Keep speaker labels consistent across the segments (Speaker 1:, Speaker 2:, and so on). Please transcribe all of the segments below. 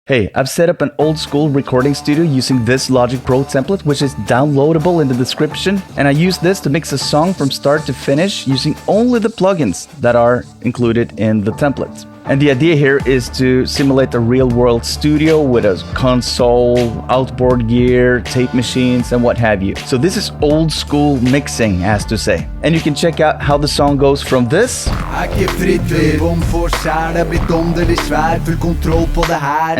Speaker 1: Hey, I've set up an old school recording studio using this Logic Pro template, which is downloadable in the description, and I use this to mix a song from start to finish using only the plugins that are included in the template. And the idea here is to simulate a real-world studio with a console, outboard gear, tape machines, and what have you. So this is old school mixing, as to say. And you can check out how the song goes from this and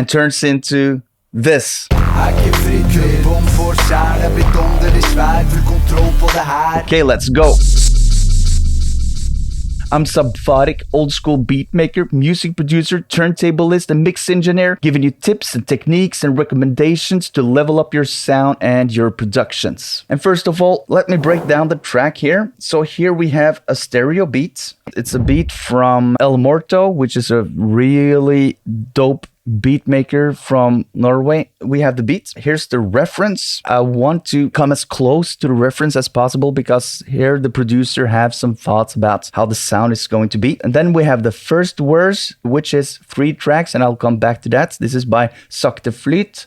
Speaker 1: turns into this. Okay, let's go. I'm Sakte, old school beat maker, music producer, turntablist, and mix engineer, giving you tips and techniques and recommendations to level up your sound and your productions. And first of all, let me break down the track here. So here we have a stereo beat. It's a beat from El Morto, which is a really dope beat maker from Norway. We have the beat. Here's the reference. I want to come as close to the reference as possible because here the producer have some thoughts about how the sound is going to be. And then we have the first verse, which is 3 tracks, and I'll come back to that. This is by Sakte Flyt.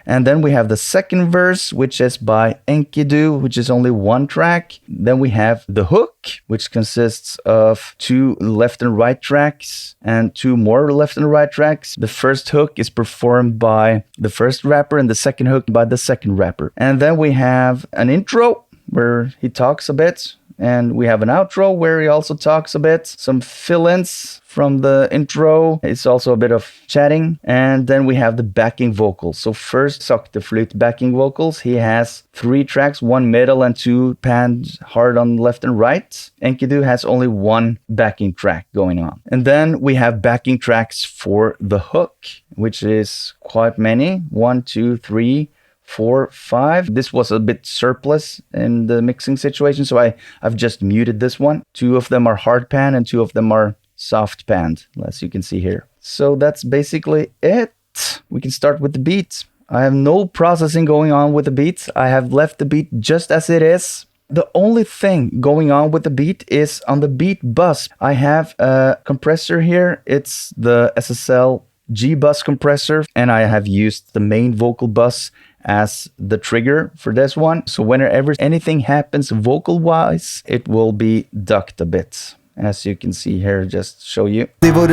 Speaker 1: And then we have the second verse, which is by Enkidu, which is only 1 track. Then we have the hook, which consists of 2 left and right tracks and 2 more left and right tracks. The first hook is performed by the first rapper and the second hook by the second rapper. And then we have an intro where he talks a bit. And we have an outro where he also talks a bit, some fill-ins from the intro. It's also a bit of chatting. And then we have the backing vocals. So first, Sakte Flyt backing vocals. He has 3 tracks, 1 middle and 2 panned hard on left and right. Enkidu has only 1 backing track going on. And then we have backing tracks for the hook, which is quite many. 1, 2, 3, 4, 5. This was a bit surplus in the mixing situation, so I've just muted this one. 2 of them are hard pan and 2 of them are soft panned, as you can see here. So that's basically it. We can start with the beat. I have no processing going on with the beat. I have left the beat just as it is. The only thing going on with the beat is on the beat bus. I have a compressor here. It's the SSL G bus compressor, and I have used the main vocal bus as the trigger for this one. So whenever anything happens vocal wise, it will be ducked a bit. As you can see here, just show you. But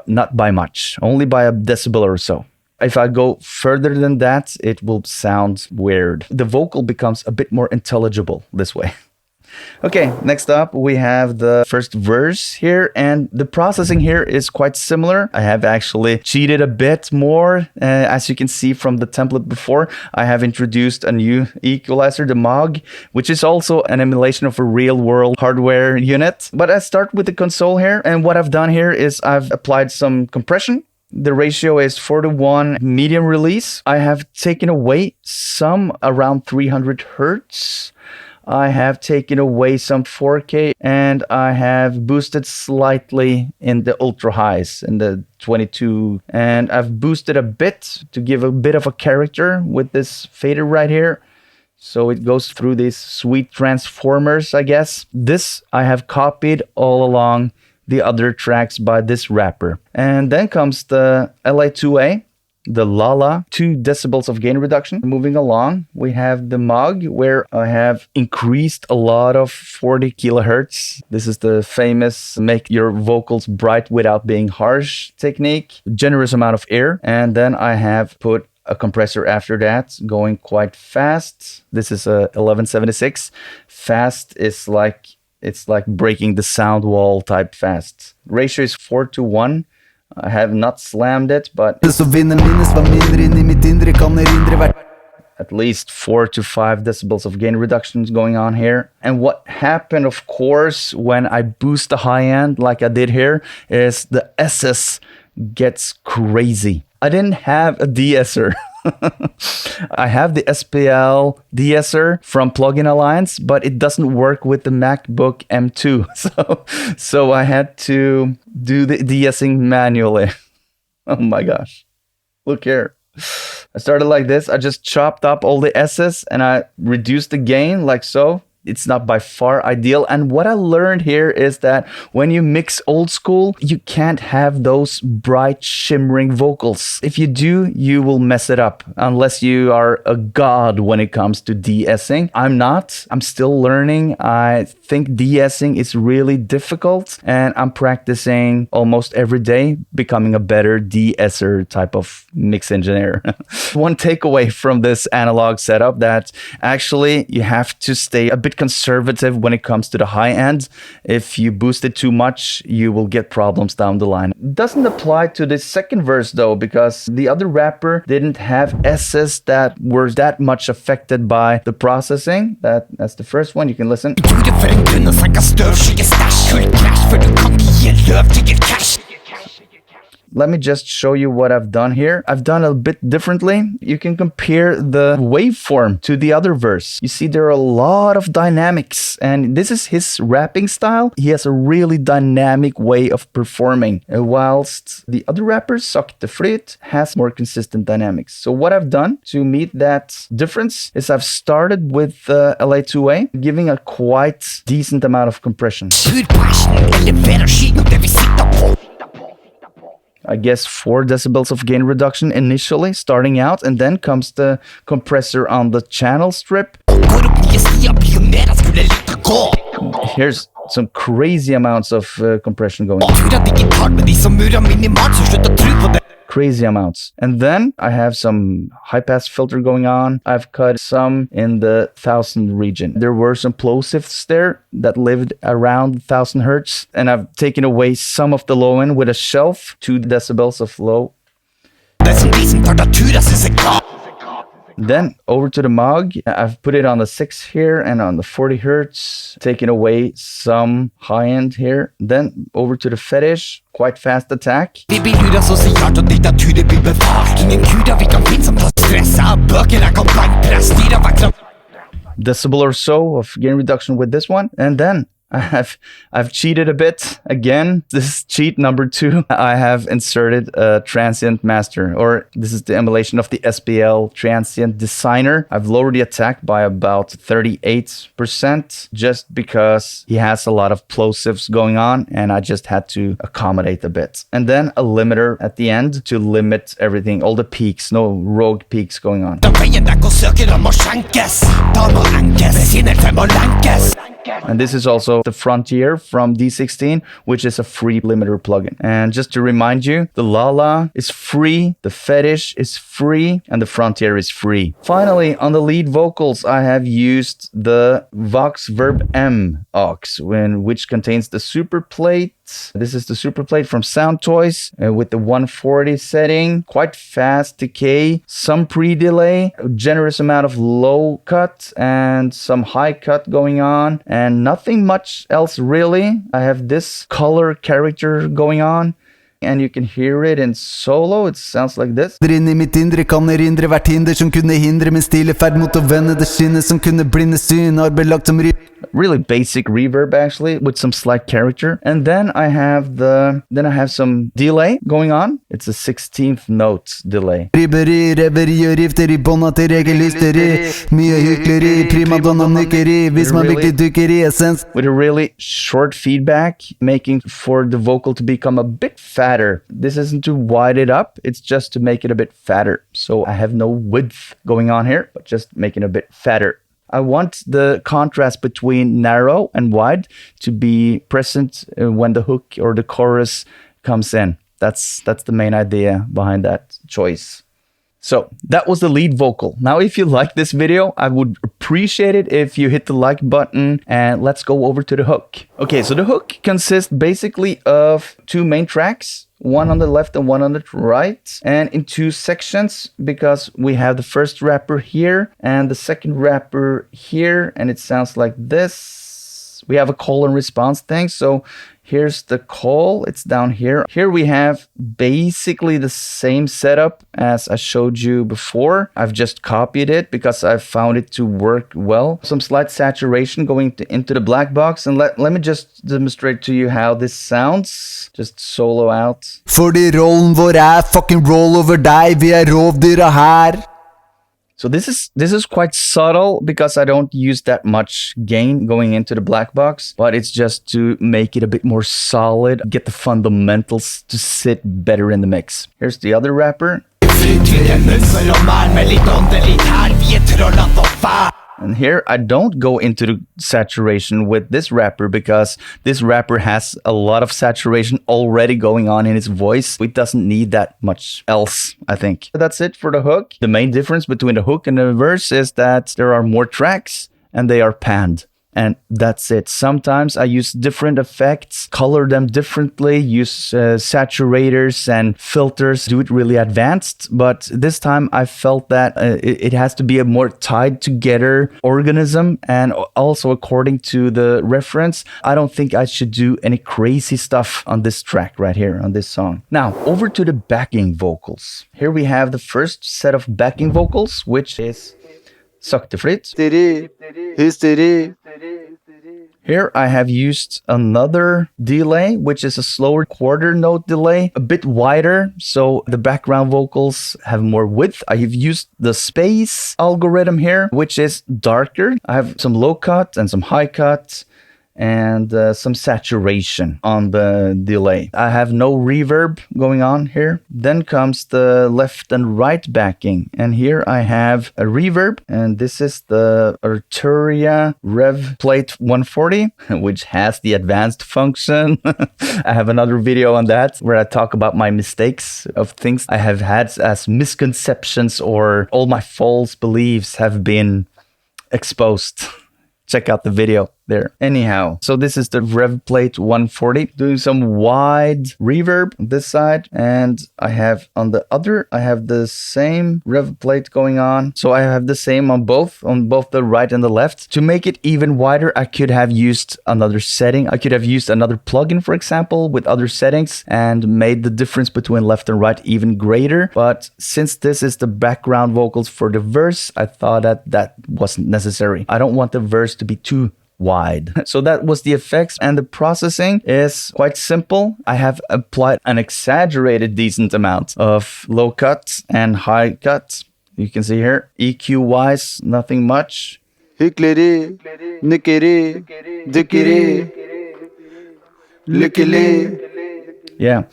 Speaker 1: not by much, only by a decibel or so. If I go further than that, it will sound weird. The vocal becomes a bit more intelligible this way. Okay, next up we have the first verse here, and the processing here is quite similar. I have actually cheated a bit more. As you can see from the template before, I have introduced a new equalizer, the Moog, which is also an emulation of a real-world hardware unit. But I start with the console here, and what I've done here is I've applied some compression. The ratio is 4:1 medium release. I have taken away some around 300 hertz. I have taken away some 4K, and I have boosted slightly in the ultra highs, in the 22. And I've boosted a bit to give a bit of a character with this fader right here. So it goes through these sweet transformers, I guess. This I have copied all along the other tracks by this rapper. And then comes the LA2A. The Lala, 2 decibels of gain reduction. Moving along, we have the Moog, where I have increased a lot of 40 kilohertz. This is the famous make your vocals bright without being harsh technique. Generous amount of air. And then I have put a compressor after that, going quite fast. This is a 1176. Fast is like, it's like breaking the sound wall type fast. Ratio is 4:1. I have not slammed it, but at least 4 to 5 decibels of gain reductions going on here. And what happened, of course, when I boost the high end like I did here, is the SS gets crazy. I didn't have a de-esser. I have the SPL de-esser from Plugin Alliance, but it doesn't work with the MacBook M2. So I had to do the de-essing manually. Oh my gosh. Look here. I started like this. I just chopped up all the S's and I reduced the gain like so. it's not by far ideal. And what I learned here is that when you mix old school, you can't have those bright shimmering vocals. If you do, you will mess it up unless you are a god when it comes to de-essing. I'm not. I'm still learning. I think de-essing is really difficult, and I'm practicing almost every day, becoming a better de-esser type of mix engineer. One takeaway from this analog setup, that actually you have to stay a bit conservative when it comes to the high end. If you boost it too much, you will get problems down the line. It doesn't apply to the second verse though, because the other rapper didn't have S's that were that much affected by the processing. That's the first one. You can listen. Let me just show you what I've done here. I've done a bit differently. You can compare the waveform to the other verse. You see there are a lot of dynamics, and this is his rapping style. He has a really dynamic way of performing, whilst the other rapper, Sakte, Flyt, has more consistent dynamics. So what I've done to meet that difference is I've started with LA2A, giving a quite decent amount of compression. I guess 4 decibels of gain reduction initially, starting out, and then comes the compressor on the channel strip. Here's some crazy amounts of compression going on. Crazy amounts. And then I have some high pass filter going on. I've cut some in the 1000 region. There were some plosives there that lived around 1000 hertz, and I've taken away some of the low end with a shelf, 2 decibels of low. Then over to the Moog, I've put it on the 6 here and on the 40 hertz, taking away some high end here. Then over to the Fetish, quite fast attack. Decibel or so of gain reduction with this one, and then I've cheated a bit again. This is cheat number 2. I have inserted a transient master, or this is the emulation of the SPL transient designer. I've lowered the attack by about 38% just because he has a lot of plosives going on, and I just had to accommodate a bit. And then a limiter at the end to limit everything, all the peaks, no rogue peaks going on. And this is also the Frontier from D16, which is a free limiter plugin. And just to remind you, the Lala is free, the Fetish is free, and the Frontier is free. Finally, on the lead vocals, I have used the Vox Verb M aux, which contains the super plate. This is the super plate from Sound Toys with the 140 setting, quite fast decay, some pre-delay, a generous amount of low cut and some high cut going on, and nothing much else really. I have this color character going on, and you can hear it in solo. It sounds like this. Really basic reverb actually, with some slight character. And then I have some delay going on. It's a 16th note delay. With a really short feedback, making for the vocal to become a bit fatter. This isn't to wide it up, it's just to make it a bit fatter. So I have no width going on here, but just making it a bit fatter. I want the contrast between narrow and wide to be present when the hook or the chorus comes in. That's the main idea behind that choice. So that was the lead vocal. Now, if you like this video, I would appreciate it if you hit the like button, and let's go over to the hook. Okay, so the hook consists basically of 2 main tracks, one on the left and one on the right, and in 2 sections, because we have the first rapper here and the second rapper here, and it sounds like this. We have a call and response thing. So here's the call, it's down here. Here we have basically the same setup as I showed you before. I've just copied it because I found it to work well. Some slight saturation going into the black box, and let me just demonstrate to you how this sounds. Just solo out. Fordi rollen vår fucking roll over deg, vi rovdyra her. So So this is quite subtle because I don't use that much gain going into the black box, but it's just to make it a bit more solid, get the fundamentals to sit better in the mix. Here's the other wrapper. And here I don't go into the saturation with this wrapper because this wrapper has a lot of saturation already going on in its voice. It doesn't need that much else, I think. That's it for the hook. The main difference between the hook and the verse is that there are more tracks and they are panned. And that's it. Sometimes I use different effects, color them differently, use saturators and filters, do it really advanced. But this time I felt that it has to be a more tied together organism. And also according to the reference, I don't think I should do any crazy stuff on this track right here, on this song. Now, over to the backing vocals. Here we have the first set of backing vocals, which is Sakte Flyt. Here I have used another delay, which is a slower quarter note delay, a bit wider, so the background vocals have more width. I have used the space algorithm here, which is darker. I have some low cut and some high cut and some saturation on the delay. I have no reverb going on here. Then comes the left and right backing. And here I have a reverb, and this is the Arturia Rev Plate 140, which has the advanced function. I have another video on that where I talk about my mistakes of things I have had as misconceptions, or all my false beliefs have been exposed. Check out the video there. Anyhow, so this is the Rev Plate 140, doing some wide reverb on this side, and I have on the other, I have the same Rev Plate going on. So I have the same on both the right and the left. To make it even wider, I could have used another setting. I could have used another plugin, for example, with other settings and made the difference between left and right even greater. But since this is the background vocals for the verse, I thought that wasn't necessary. I don't want the verse to be too wide. So that was the effects, and the processing is quite simple. I have applied an exaggerated decent amount of low cut and high cut. You can see here, EQ wise, nothing much. Yeah,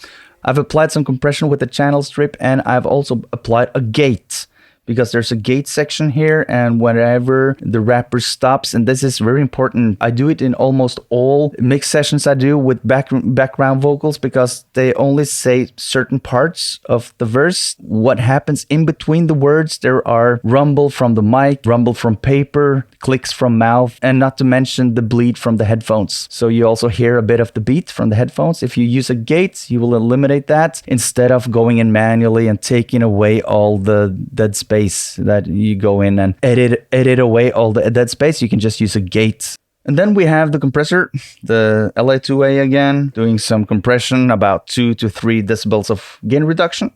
Speaker 1: I've applied some compression with the channel strip, and I've also applied a gate, because there's a gate section here, and whenever the rapper stops, and this is very important, I do it in almost all mix sessions I do with background vocals, because they only say certain parts of the verse. What happens in between the words, there are rumble from the mic, rumble from paper, clicks from mouth, and not to mention the bleed from the headphones. So you also hear a bit of the beat from the headphones. If you use a gate, you will eliminate that instead of going in manually and taking away all the dead space that you go in and edit away all the dead space. You can just use a gate. And then we have the compressor, the LA2A again, doing some compression, about 2 to 3 decibels of gain reduction.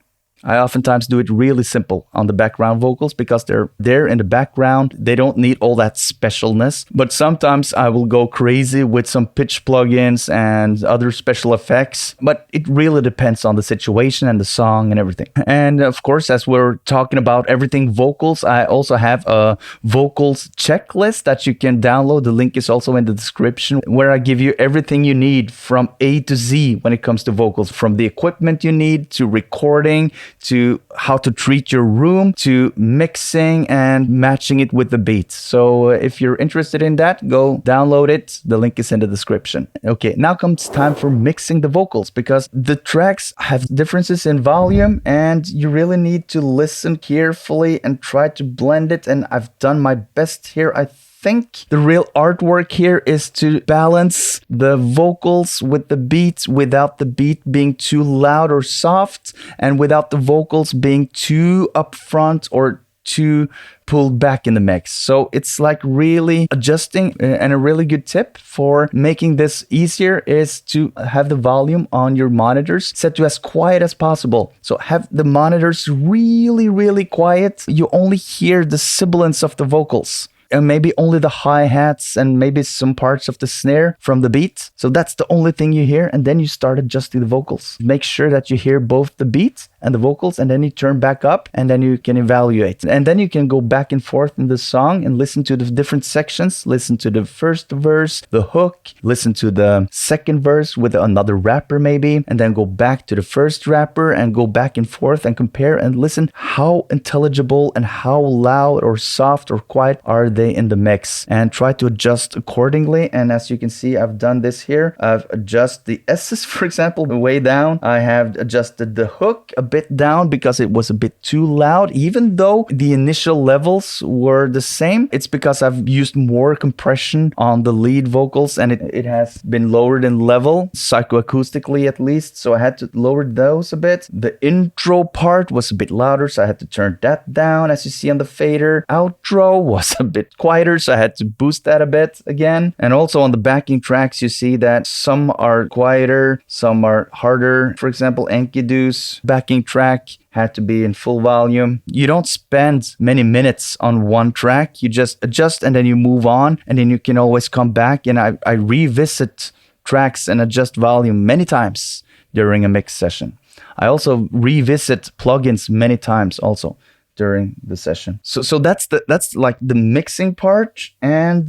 Speaker 1: I oftentimes do it really simple on the background vocals because they're there in the background. They don't need all that specialness. But sometimes I will go crazy with some pitch plugins and other special effects. But it really depends on the situation and the song and everything. And of course, as we're talking about everything vocals, I also have a vocals checklist that you can download. The link is also in the description, where I give you everything you need from A to Z when it comes to vocals, from the equipment you need to recording, to how to treat your room, to mixing and matching it with the beat. So if you're interested in that, go download it. The link is in the description. Okay, now comes time for mixing the vocals, because the tracks have differences in volume and you really need to listen carefully and try to blend it. And I've done my best here, I think. The real artwork here is to balance the vocals with the beat without the beat being too loud or soft, and without the vocals being too upfront or too pulled back in the mix. So it's like really adjusting, and a really good tip for making this easier is to have the volume on your monitors set to as quiet as possible. So have the monitors really, really quiet. You only hear the sibilance of the vocals, and maybe only the hi-hats and maybe some parts of the snare from the beat. So that's the only thing you hear, and then you start adjusting the vocals. Make sure that you hear both the beat and the vocals, and then you turn back up, and then you can evaluate. And then you can go back and forth in the song and listen to the different sections, listen to the first verse, the hook, listen to the second verse with another rapper maybe, and then go back to the first rapper and go back and forth and compare and listen how intelligible and how loud or soft or quiet are they in the mix, and try to adjust accordingly. And as you can see, I've done this here. I've adjusted the S's, for example, way down. I have adjusted the hook a bit down because it was a bit too loud, even though the initial levels were the same. It's because I've used more compression on the lead vocals, and it has been lowered in level, psychoacoustically at least, so I had to lower those a bit. The intro part was a bit louder, so I had to turn that down, as you see on the fader. Outro was a bit quieter, so I had to boost that a bit again. And also on the backing tracks, you see that some are quieter, some are harder. For example, Enkidu's backing track had to be in full volume. You don't spend many minutes on one track. You just adjust and then you move on, and then you can always come back. And I revisit tracks and adjust volume many times during a mix session. I also revisit plugins many times also during the session. So that's like the mixing part. And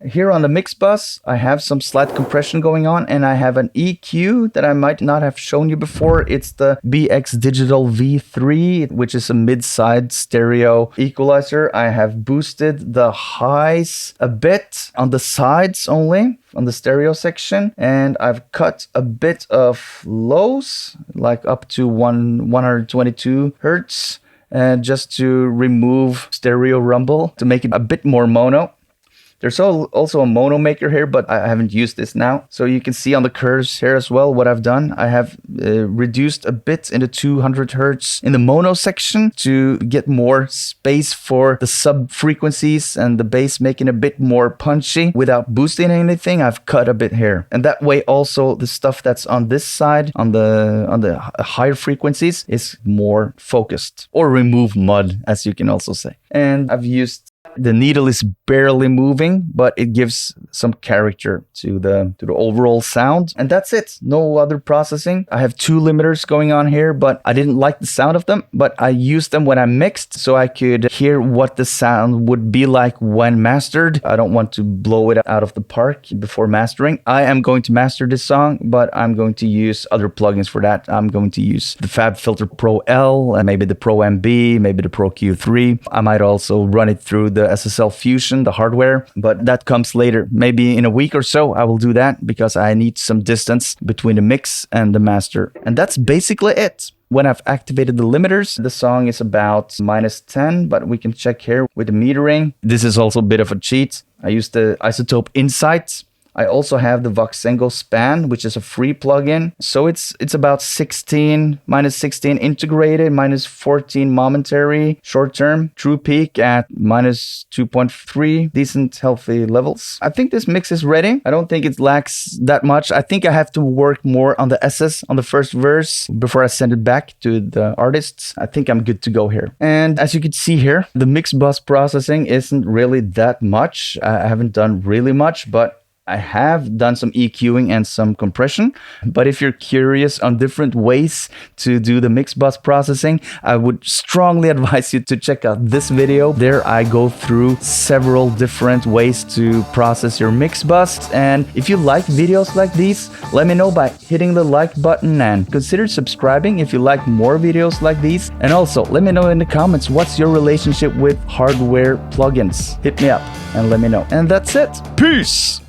Speaker 1: here on the mix bus, I have some slight compression going on, and I have an EQ that I might not have shown you before. It's the BX Digital V3, which is a mid-side stereo equalizer. I have boosted the highs a bit on the sides only, on the stereo section, and I've cut a bit of lows, like up to 122 hertz, just to remove stereo rumble, to make it a bit more mono. There's also a mono maker here, but I haven't used this now. So you can see on the curves here as well what I've done. I have reduced a bit in the 200 hertz in the mono section to get more space for the sub frequencies and the bass, making a bit more punchy without boosting anything. I've cut a bit here, and that way also the stuff that's on this side, on the higher frequencies, is more focused, or remove mud, as you can also say. And I've used, the needle is barely moving, but it gives some character to the overall sound. And that's it. No other processing. I have two limiters going on here, but I didn't like the sound of them. But I used them when I mixed, so I could hear what the sound would be like when mastered. I don't want to blow it out of the park before mastering. I am going to master this song, but I'm going to use other plugins for that. I'm going to use the FabFilter Pro L, and maybe the Pro MB, maybe the Pro Q3. I might also run it through the SSL Fusion, the hardware, but that comes later. Maybe in a week or so I will do that, because I need some distance between the mix and the master. And that's basically it. When I've activated the limiters, the song is about -10, but we can check here with the metering. This is also a bit of a cheat. I used the Isotope Insight. I also have the Voxengo Span, which is a free plugin. So it's about -16 integrated, -14 momentary, short term, true peak at -2.3, decent healthy levels. I think this mix is ready. I don't think it lacks that much. I think I have to work more on the S's on the first verse before I send it back to the artists. I think I'm good to go here. And as you can see here, the mix bus processing isn't really that much. I haven't done really much, but I have done some EQing and some compression. But if you're curious on different ways to do the mix bus processing, I would strongly advise you to check out this video. There I go through several different ways to process your mix bus. And if you like videos like these, let me know by hitting the like button, and consider subscribing if you like more videos like these. And also let me know in the comments, what's your relationship with hardware plugins? Hit me up and let me know. And that's it. Peace!